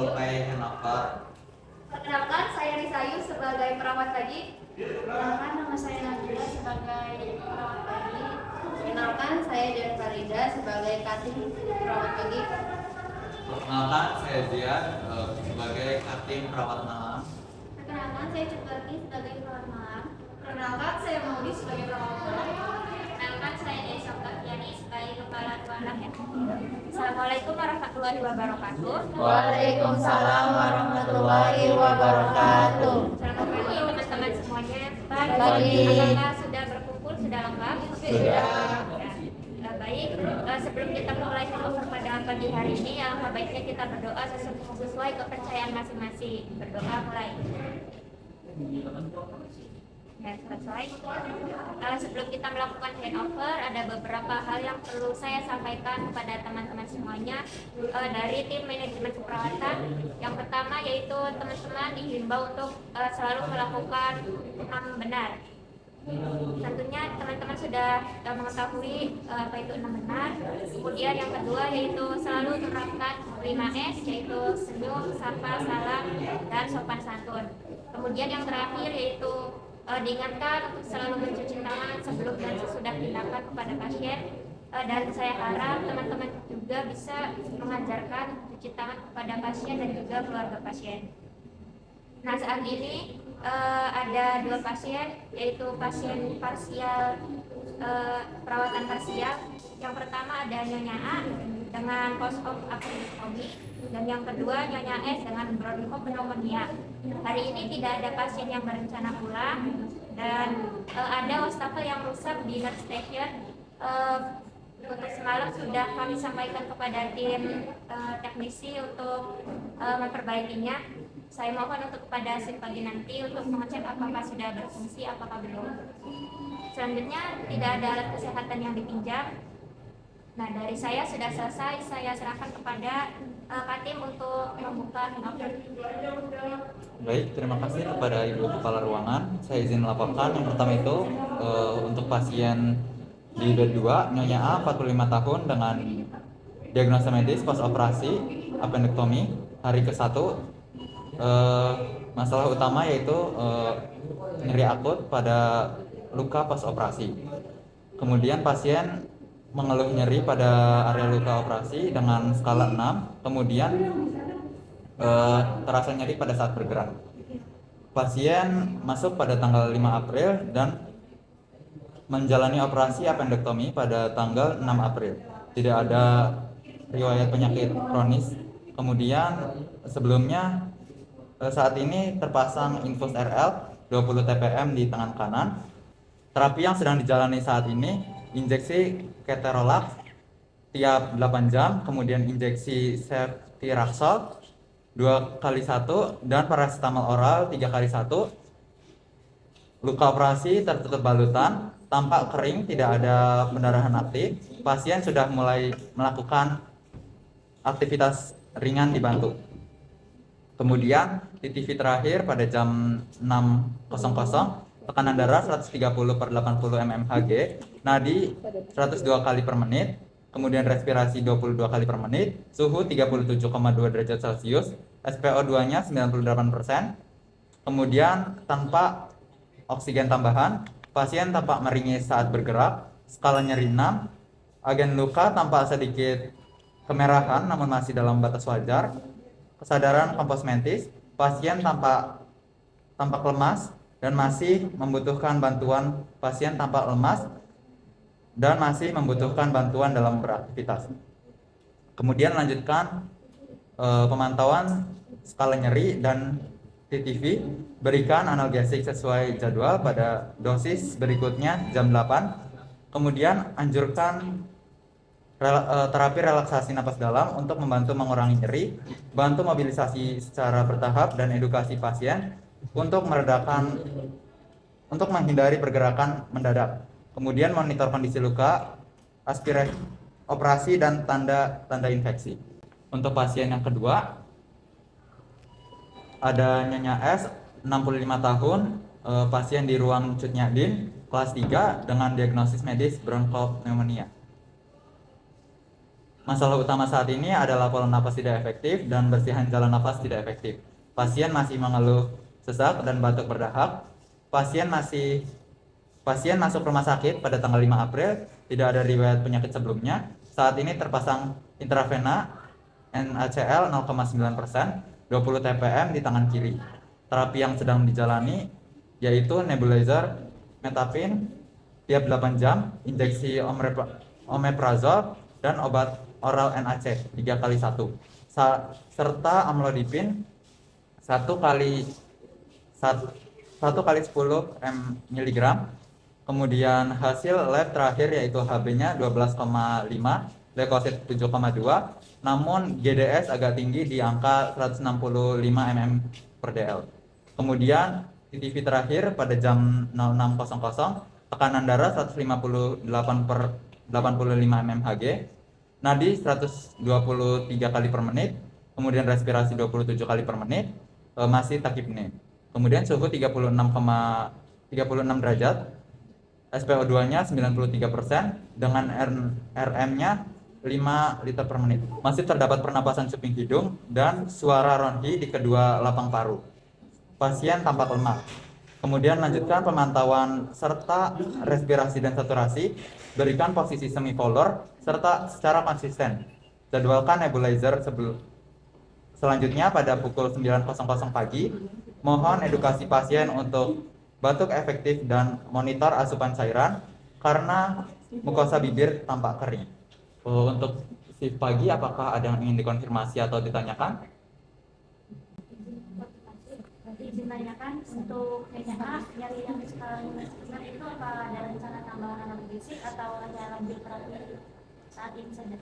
sampai handover. Perkenalkan, saya Risayu sebagai perawat pagi. Perkenalkan, nama saya Nabila sebagai perawat pagi. Perkenalkan, saya Dian Farida sebagai kating perawat pagi. Perkenalkan, saya Zian sebagai kating perawat malam. Perkenalkan, saya Cukarti sebagai perawat malam. Perkenalkan, saya Maudi sebagai perawat malam. Perkenalkan, saya Desa Katyani sebagai kepala ruangan. Assalamualaikum warahmatullahi wabarakatuh. Waalaikumsalam warahmatullahi wabarakatuh. Selamat pagi teman-teman semuanya. Pagi. Apakah sudah berkumpul, sudah lengkap? Sudah. Baik, sebelum kita mulai handover pada pagi hari ini, alangkah baiknya kita berdoa sesuai kepercayaan masing-masing. Berdoa mulai. Ya, selesai. Sebelum kita melakukan handover, ada beberapa hal yang perlu saya sampaikan kepada teman-teman semuanya dari tim manajemen keperawatan. Yang pertama yaitu teman-teman dihimbau untuk selalu melakukan enam benar. Tentunya teman-teman sudah mengetahui apa itu enam benar. Kemudian yang kedua yaitu selalu menerapkan 5S, yaitu senyum, sapa, salam, dan sopan santun. Kemudian yang terakhir yaitu diingatkan untuk selalu mencuci tangan sebelum dan sesudah tindakan kepada pasien. Dan saya harap teman-teman juga bisa mengajarkan cuci tangan kepada pasien dan juga keluarga pasien. Nah, saat ini ada dua pasien, yaitu pasien parsial, perawatan parsial. Yang pertama ada Nyonya A dengan post-op appendectomy, dan yang kedua Nyonya S dengan bronchopneumonia. Hari ini tidak ada pasien yang berencana pulang, dan ada wastafel yang rusak di nurse station. Untuk semalam sudah kami sampaikan kepada tim teknisi untuk memperbaikinya. Saya mohon untuk kepada shift pagi nanti untuk mengecek apakah sudah berfungsi, apakah belum. Selanjutnya tidak ada alat kesehatan yang dipinjam. Nah, dari saya sudah selesai, saya serahkan kepada Katim untuk membuka handover. Baik, terima kasih kepada Ibu Kepala Ruangan. Saya izin melaporkan yang pertama itu untuk pasien di bed 2, Nyonya A, 45 tahun dengan diagnosa medis pas operasi appendectomy hari ke-1. Masalah utama yaitu nyeri akut pada luka pas operasi. Kemudian pasien mengeluh nyeri pada area luka operasi dengan skala 6. Kemudian terasa nyeri pada saat bergerak. Pasien masuk pada tanggal 5 April dan menjalani operasi appendectomy pada tanggal 6 April. Tidak ada riwayat penyakit kronis. Kemudian sebelumnya saat ini terpasang infus RL 20 TPM di tangan kanan. Terapi yang sedang dijalani saat ini injeksi keterolac tiap 8 jam, kemudian injeksi ceftriaxone 2x1 dan paracetamol oral 3x1. Luka operasi tertutup balutan, tampak kering, tidak ada pendarahan aktif. Pasien sudah mulai melakukan aktivitas ringan dibantu. Kemudian di TV terakhir pada jam 6.00, tekanan darah 130/80 mmHg, nadi 102 kali per menit, kemudian respirasi 22 kali per menit, suhu 37,2 derajat Celcius, SpO2-nya 98%, kemudian tanpa oksigen tambahan, pasien tampak meringis saat bergerak, skala nyeri 6, agen luka tampak sedikit kemerahan namun masih dalam batas wajar, kesadaran komposmentis, pasien tampak lemas dan masih membutuhkan bantuan. Pasien tampak lemas dan masih membutuhkan bantuan dalam beraktivitas. Kemudian lanjutkan pemantauan skala nyeri dan TTV, berikan analgesik sesuai jadwal pada dosis berikutnya jam 8. Kemudian anjurkan terapi relaksasi napas dalam untuk membantu mengurangi nyeri, bantu mobilisasi secara bertahap dan edukasi pasien untuk menghindari pergerakan mendadak. Kemudian monitor kondisi luka, aspirasi operasi dan tanda infeksi. Untuk pasien yang kedua ada Nyonya S, 65 tahun, pasien di ruang Cutnyadin kelas 3 dengan diagnosis medis bronchopneumonia. Masalah utama saat ini adalah pola napas tidak efektif dan bersihan jalan napas tidak efektif. Pasien masih mengeluh sesak dan batuk berdahak. Pasien masuk rumah sakit pada tanggal 5 April, tidak ada riwayat penyakit sebelumnya. Saat ini terpasang intravena NaCl 0,9%, 20 TPM di tangan kiri. Terapi yang sedang dijalani yaitu nebulizer metapin tiap 8 jam, injeksi omeprazol, dan obat oral NaC 3 kali 1, serta amlodipin 1 kali 10 mg. Kemudian hasil lab terakhir yaitu HB-nya 12,5, leukosit 7,2, namun GDS agak tinggi di angka 165 mm per dl. Kemudian CTV terakhir pada jam 06.00, tekanan darah 158 per 85 mmHg, nadi 123 kali per menit, kemudian respirasi 27 kali per menit, masih takipne. Kemudian suhu 36 derajat, SpO2-nya 93% dengan RM-nya 5 liter per menit. Masih terdapat pernapasan cuping hidung dan suara ronhi di kedua lapang paru. Pasien tampak lemah. Kemudian lanjutkan pemantauan serta respirasi dan saturasi, berikan posisi semipolar serta secara konsisten. Jadwalkan nebulizer selanjutnya pada pukul 9.00 pagi. Mohon edukasi pasien untuk batuk efektif dan monitor asupan cairan karena mukosa bibir tampak kering. Untuk shift pagi, apakah ada yang ingin dikonfirmasi atau ditanyakan? Ditanyakan untuk PSA nyari yang sekarang besar itu apa ada rencana tambahan analgesik atau hanya lanjut terapi saat ini saja?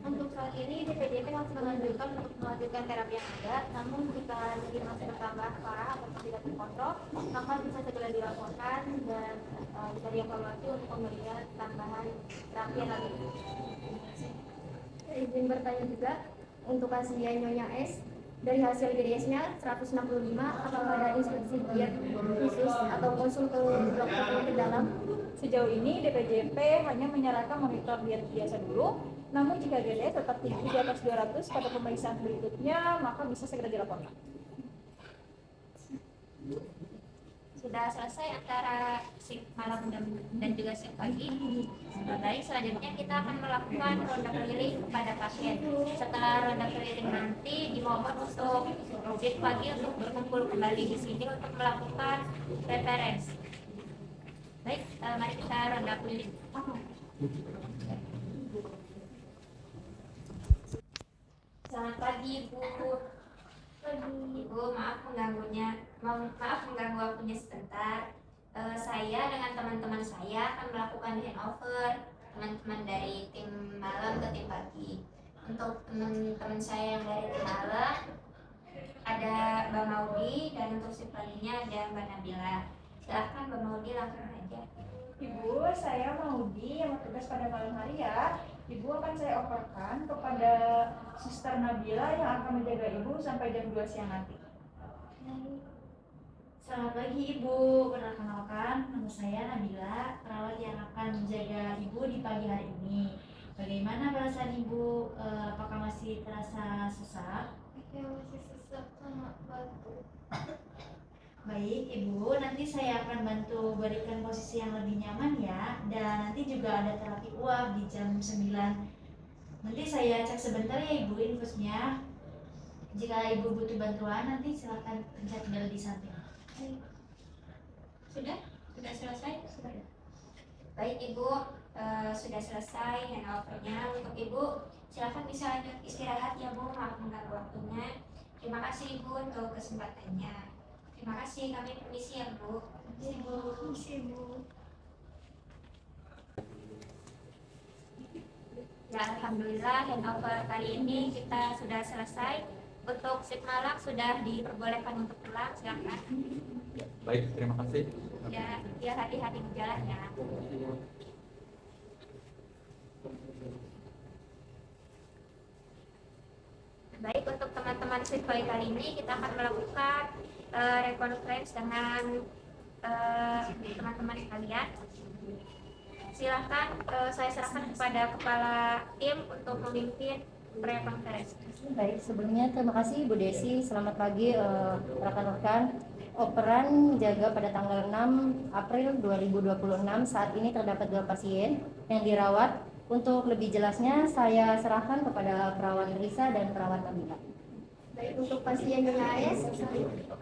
Untuk saat ini DPJP masih menganjurkan untuk melanjutkan terapi yang ada, namun jika jadi masih bertambah parah atau tidak terkontrol, maka bisa segera dilaporkan dan bisa dievaluasi untuk pemberian tambahan terapi yang lagi. Izin bertanya juga untuk pasien Nyonya S, dari hasil GDS-nya 165, apakah ada instruksi diet khusus atau konsul ke dokter penyakit dalam? Sejauh ini DPJP hanya menyarankan monitor diet biasa dulu, namun jika GDS tetap tinggi di atas 200 pada pemeriksaan berikutnya, maka bisa segera dilaporkan. Sudah selesai antara shift malam dan juga shift pagi. Baik, selanjutnya kita akan melakukan ronda keliling kepada pasien. Setelah ronda keliling nanti dimohon untuk shift pagi untuk berkumpul kembali di sini untuk melakukan referensi. Baik, mari kita ronda keliling. Selamat pagi, Bu. Ibu, maaf mengganggu waktunya sebentar. Saya dengan teman-teman saya akan melakukan handover teman-teman dari tim malam ke tim pagi. Untuk teman-teman saya yang dari tim malam ada Mbak Maudi, dan untuk si paginya ada Mbak Nabila. Silahkan Mbak Maudi, langsung aja. Ibu, saya Maudi yang bertugas pada malam hari ya. Ibu akan saya operkan kepada Suster Nabila yang akan menjaga Ibu sampai jam 2 siang nanti. Selamat pagi Ibu, perkenalkan nama saya Nabila, perawat yang akan menjaga Ibu di pagi hari ini. Bagaimana perasaan Ibu? Apakah masih terasa sesak? Ya, masih sesak sama batuk. Baik Ibu, nanti saya akan bantu berikan posisi yang lebih nyaman ya. Dan nanti juga ada terapi uap di jam 9. Nanti saya cek sebentar ya Ibu infusnya. Jika Ibu butuh bantuan, nanti silakan pencet bel di samping. Sudah selesai? Sudah. Baik Ibu, sudah selesai handover-nya. Untuk Ibu, silakan bisa lanjut istirahat ya Bu, maaf mengganggu waktunya. Terima kasih Ibu untuk kesempatannya. Terima kasih, kami permisi ya Bu. Permisi Bu. Ya, alhamdulillah handover kali ini kita sudah selesai. Untuk shift malam sudah diperbolehkan untuk pulang, silakan. Baik, terima kasih. Ya hati-hati di jalan ya. Baik, untuk teman-teman shift kali ini kita akan melakukan reconference dengan teman-teman sekalian. Silahkan saya serahkan kepada kepala tim untuk memimpin pre-conference. Baik, sebelumnya terima kasih Bu Desi. Selamat pagi rekan-rekan. Operan jaga pada tanggal 6 April 2026. Saat ini terdapat 2 pasien yang dirawat. Untuk lebih jelasnya saya serahkan kepada perawat Risa dan perawat Nabila. Baik, untuk pasien Nyonya AS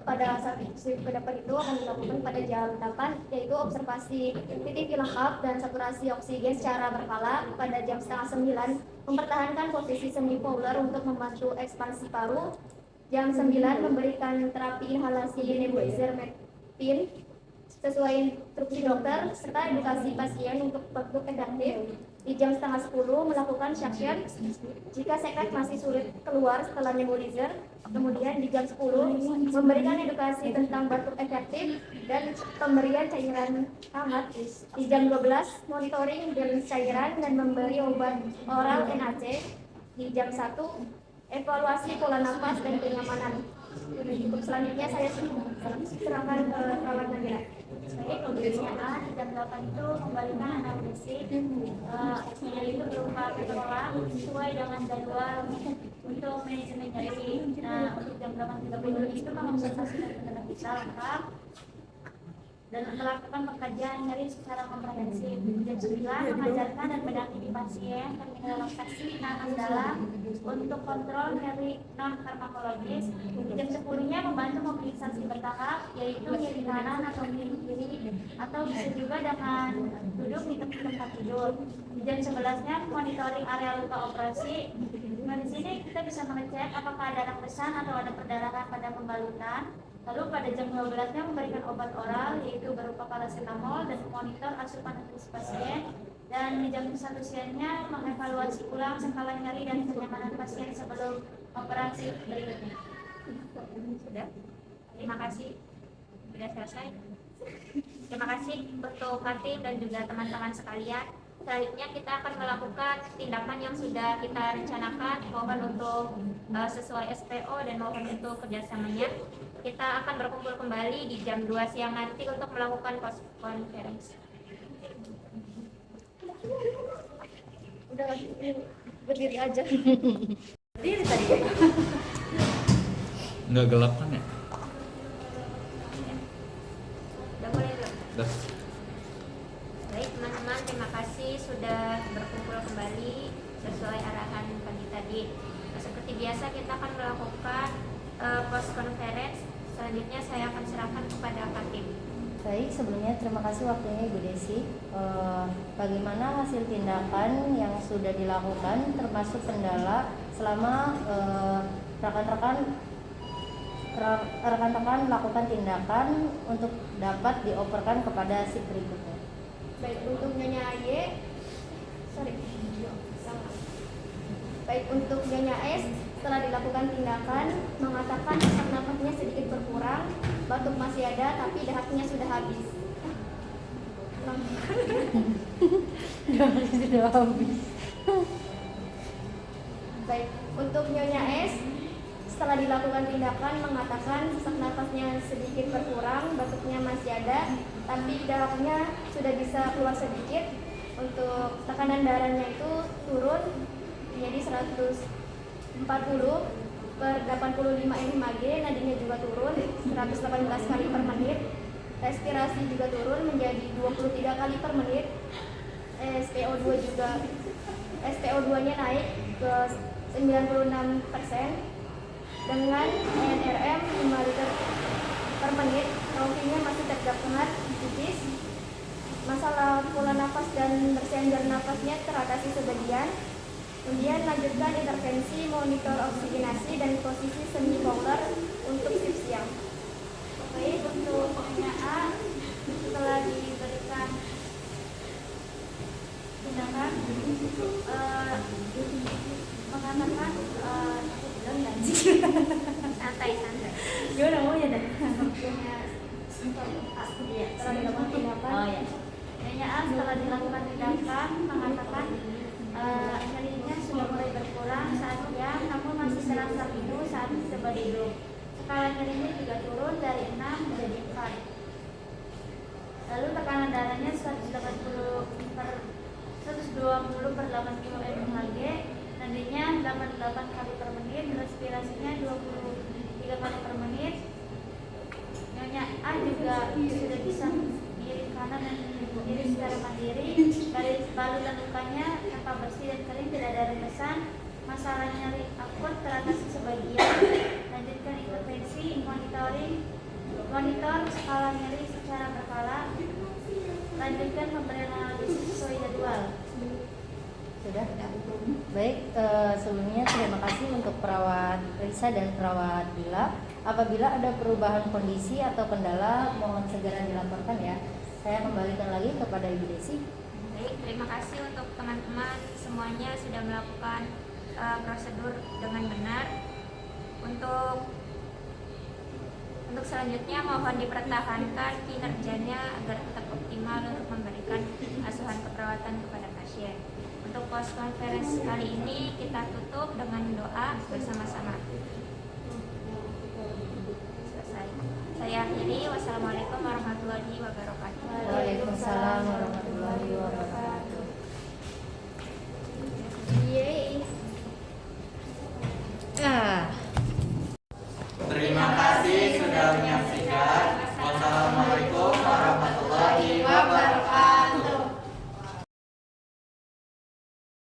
pada saat pendapat itu akan dilakukan pada jam 8, yaitu observasi titik lengkap dan saturasi oksigen secara berkala pada jam setengah 9, mempertahankan posisi semi fowler untuk membantu ekspansi paru. Jam 9 memberikan terapi inhalasi nebulizer Medpin sesuai instruksi dokter serta edukasi pasien untuk batuk efektif. Di jam setengah 10 melakukan suction jika sekret masih sulit keluar setelah nebulizer. Kemudian di jam 10 memberikan edukasi tentang batuk efektif dan pemberian cairan hangat. Di jam 12 monitoring balance cairan dan memberi obat oral NAC. Di jam 1 evaluasi pola nafas dan kenyamanan. Untuk selanjutnya saya serahkan ke perawat Nabila. Baik, kondisinya A di jam 8 itu kembalikan anamnesis. Itu berupa keterangan sesuai dengan jadwal untuk manajemen nyeri. Nah, untuk jam 8.30 itu mengobservasi dan kita lengkap dan melakukan pengkajian nyeri secara komprehensif. Jam 9 mengajarkan dan mendampingi pasien terminal relaksasi napas dalam untuk kontrol nyeri non farmakologis. Di jam 10-nya membantu mobilisasi bertahap, yaitu nyeri kanan atau nyeri kiri, atau bisa juga dengan duduk di tempat tidur. Di jam 11-nya monitoring area luka operasi. Nah, di sini kita bisa mengecek apakah ada rapesan atau ada perdarahan pada pembalutan. Lalu pada jam 12-nya memberikan obat oral, yaitu berupa paracetamol, dan monitor asupan nutrisi pasien. Dan di jam 1 siangnya mengevaluasi ulang skala nyeri dan kenyamanan pasien sebelum operasi berikutnya. Sudah? Terima kasih. Sudah selesai. Terima kasih untuk Katim dan juga teman-teman sekalian. Selanjutnya kita akan melakukan tindakan yang sudah kita rencanakan, mohon untuk sesuai SPO dan mohon untuk kerjasamanya. Kita akan berkumpul kembali di jam 2 siang nanti untuk melakukan post conference. Udah berdiri aja. Berdiri tadi ya. Nggak gelap kan ya? Udah boleh belum? Udah. Baik teman-teman, terima kasih sudah berkumpul kembali sesuai arahan pagi tadi. Nah, seperti biasa kita akan melakukan post conference. Selanjutnya saya akan serahkan kepada Katim. Baik, sebelumnya terima kasih waktunya Ibu Desi. Bagaimana hasil tindakan yang sudah dilakukan termasuk kendala selama rekan-rekan melakukan tindakan untuk dapat dioperkan kepada shift berikutnya. Baik, untuk Nyonya Baik, untuk Nyonya S, setelah dilakukan tindakan, mengatakan sesak nafasnya sedikit berkurang, batuk masih ada, tapi dahaknya sudah habis. Sudah habis. Baik, untuk Nyonya S, setelah dilakukan tindakan, mengatakan sesak nafasnya sedikit berkurang, batuknya masih ada, tapi dahaknya sudah bisa keluar sedikit. Untuk tekanan darahnya itu turun menjadi 140/85 mmHg, nadinya juga turun 118 kali per menit, respirasi juga turun menjadi 23 kali per menit, SpO2-nya naik ke 96%, dengan NRM 5 liter per menit, trofinya masih terdengar tipis. Masalah pola nafas dan bersiander nafasnya teratasi sebagian. Kemudian lanjutkan intervensi monitor oksigenasi dan posisi semi fowler untuk shift siang. Baik, untuk Nyonya A setelah diberikan tindakan mengatakan Santai. gimana maunya dah? Setelah dilakukan tindakan, Nyonya A setelah dilakukan tindakan mengatakan nyerinya sudah mulai berkurang saat siang, namun masih terasa pilu saat coba duduk. Skala nyerinya juga turun dari 6 menjadi 4. Lalu tekanan darahnya 180/120 secara mandiri, lalu tentukannya tanpa bersih dan kering, tidak ada remesan, masalah nyeri akut teratasi sebagian, lanjutkan intervensi, monitor skala nyeri secara berkala, lanjutkan pemberian analisis sesuai jadwal. Sudah? Baik, sebelumnya terima kasih untuk perawat Risa dan perawat Bila. Apabila ada perubahan kondisi atau kendala, mohon segera dilaporkan ya. Saya kembalikan lagi kepada Ibu Desi. Baik, terima kasih untuk teman-teman semuanya sudah melakukan prosedur dengan benar. Untuk selanjutnya mohon dipertahankan kinerjanya agar tetap optimal untuk memberikan asuhan keperawatan kepada pasien. Untuk post conference kali ini kita tutup dengan doa bersama-sama. Selesai. Saya akhiri. Wassalamualaikum warahmatullahi wabarakatuh. Waalaikumsalam warahmatullahi wabarakatuh.